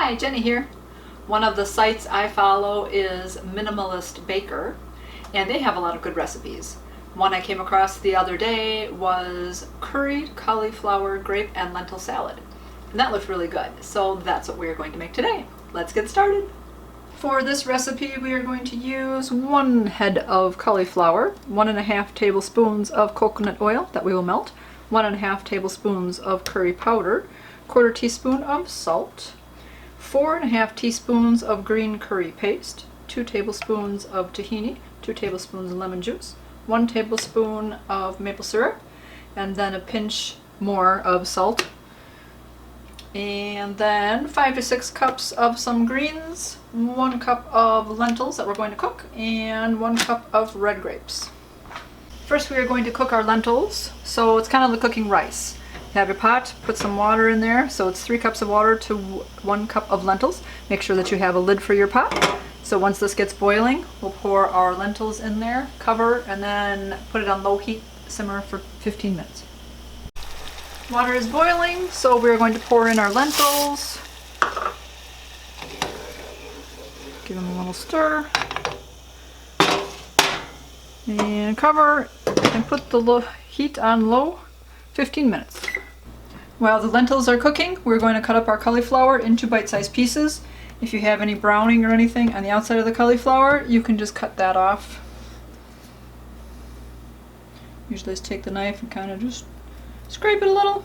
Hi, Jenny here. One of the sites I follow is Minimalist Baker, and they have a lot of good recipes. One I came across the other day was curried cauliflower, grape and lentil salad. And that looked really good, so that's what we're going to make today. Let's get started. For this recipe, we are going to use 1 head of cauliflower, 1.5 tablespoons of coconut oil that we will melt, 1.5 tablespoons of curry powder, 1/4 teaspoon of salt, 4.5 teaspoons of green curry paste, 2 tablespoons of tahini, 2 tablespoons of lemon juice, 1 tablespoon of maple syrup, and then a pinch more of salt. And then 5 to 6 cups of some greens, 1 cup of lentils that we're going to cook, and 1 cup of red grapes. First we are going to cook our lentils, so it's kind of like cooking rice. You have your pot, put some water in there, so it's 3 cups of water to 1 cup of lentils. Make sure that you have a lid for your pot. So once this gets boiling, we'll pour our lentils in there, cover, and then put it on low heat, simmer for 15 minutes. Water is boiling, so we're going to pour in our lentils. Give them a little stir. And cover and put the heat on low, 15 minutes. While the lentils are cooking, we're going to cut up our cauliflower into bite-sized pieces. If you have any browning or anything on the outside of the cauliflower, you can just cut that off. Usually just take the knife and kind of just scrape it a little.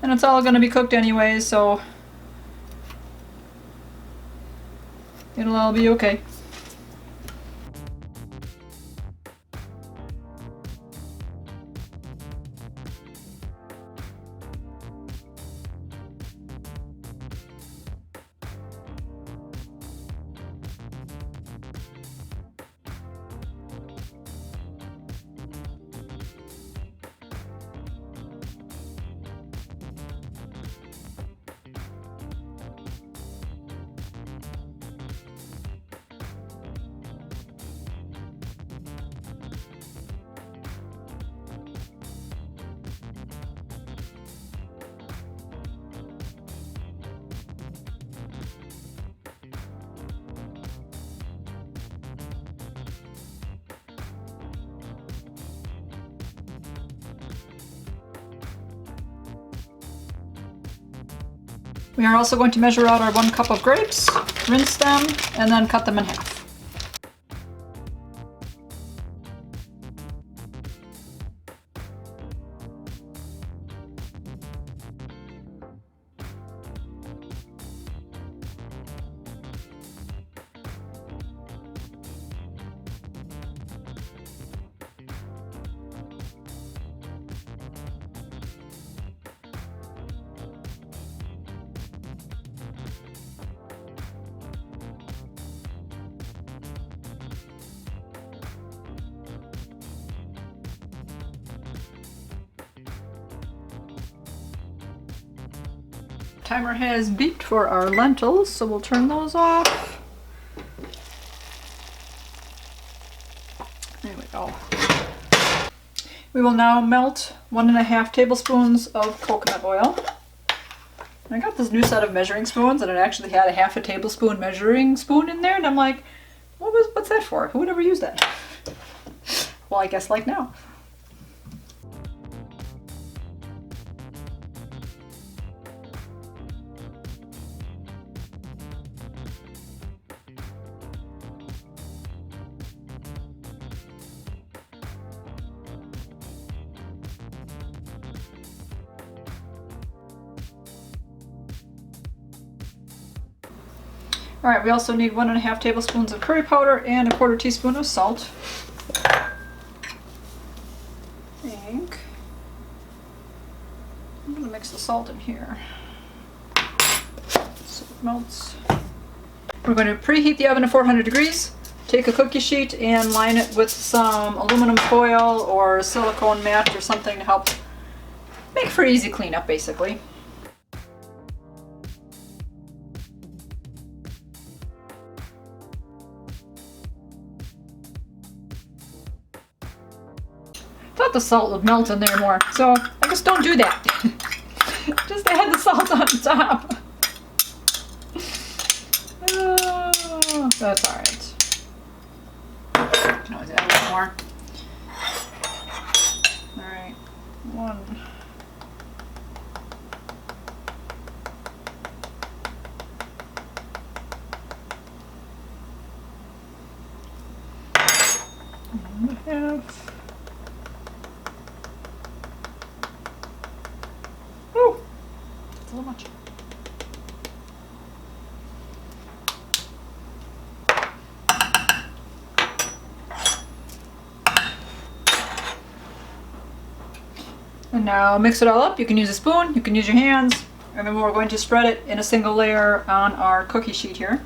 And it's all going to be cooked anyways, so it'll all be okay. We are also going to measure out our 1 cup of grapes, rinse them, and then cut them in half. Timer has beeped for our lentils, so we'll turn those off. There we go. We will now melt 1.5 tablespoons of coconut oil. I got this new set of measuring spoons and it actually had a 1/2 tablespoon measuring spoon in there, and I'm like, what's that for? Who would ever use that? Well, I guess like now. Alright, we also need 1.5 tablespoons of curry powder and 1/4 teaspoon of salt. I think I'm going to mix the salt in here so it melts. We're going to preheat the oven to 400 degrees. Take a cookie sheet and line it with some aluminum foil or silicone mat or something to help make for easy cleanup, basically. Thought the salt would melt in there more, so I guess don't do that. Just add the salt on top. Oh, that's all right. You can always add a little more. All right, one. One and a half. Woo! That's a little much. And now mix it all up. You can use a spoon, you can use your hands, and then we're going to spread it in a single layer on our cookie sheet here.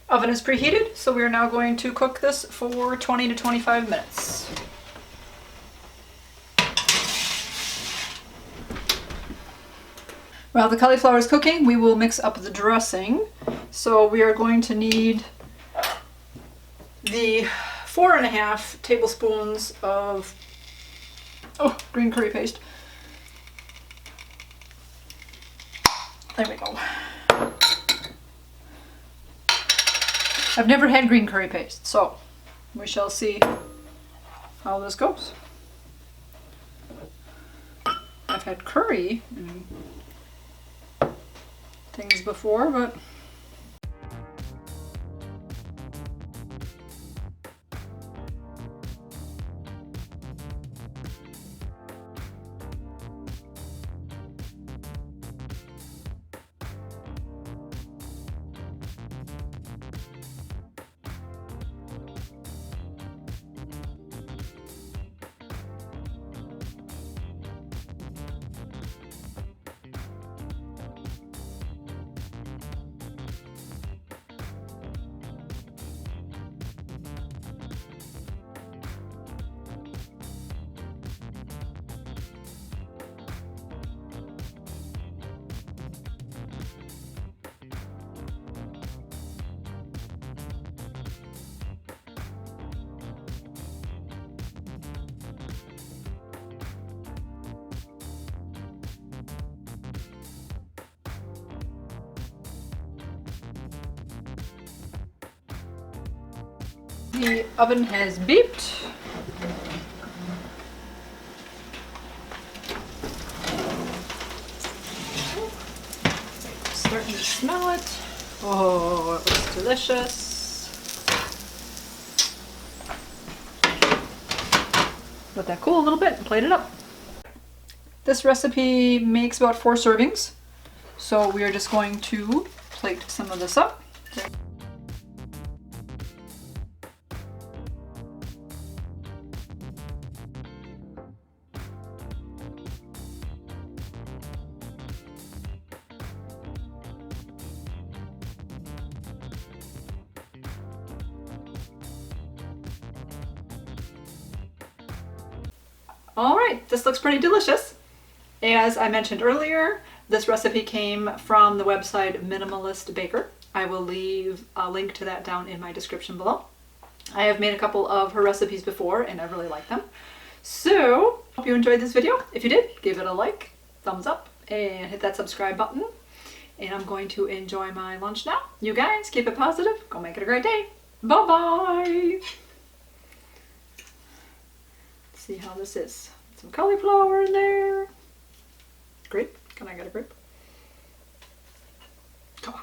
Oven is preheated, so we are now going to cook this for 20 to 25 minutes. While the cauliflower is cooking, we will mix up the dressing. So we are going to need the 4.5 tablespoons of green curry paste. There we go. I've never had green curry paste, so we shall see how this goes. I've had curry and things before, but the oven has beeped. Starting to smell it. Oh, it looks delicious. Let that cool a little bit and plate it up. This recipe makes about 4 servings, so we are just going to plate some of this up. All right, this looks pretty delicious. As I mentioned earlier, this recipe came from the website Minimalist Baker. I will leave a link to that down in my description below. I have made a couple of her recipes before and I really like them. So, hope you enjoyed this video. If you did, give it a like, thumbs up, and hit that subscribe button. And I'm going to enjoy my lunch now. You guys, keep it positive. Go make it a great day. Bye-bye. See how this is. Some cauliflower in there. Grape? Can I get a grape? Come on.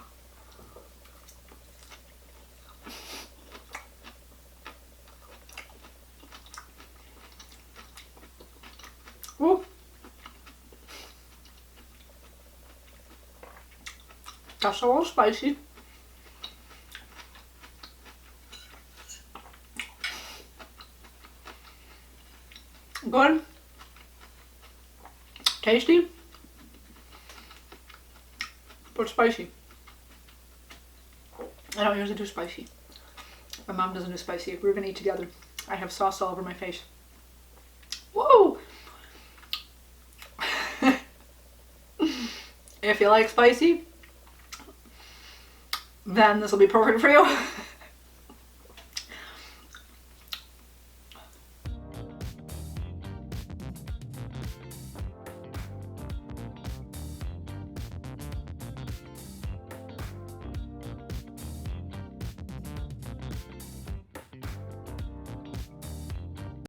Ooh. That's a little spicy. Good. Tasty. But spicy. I don't usually do spicy. My mom doesn't do spicy. We're gonna eat together. I have sauce all over my face. Whoa! If you like spicy, then this will be perfect for you.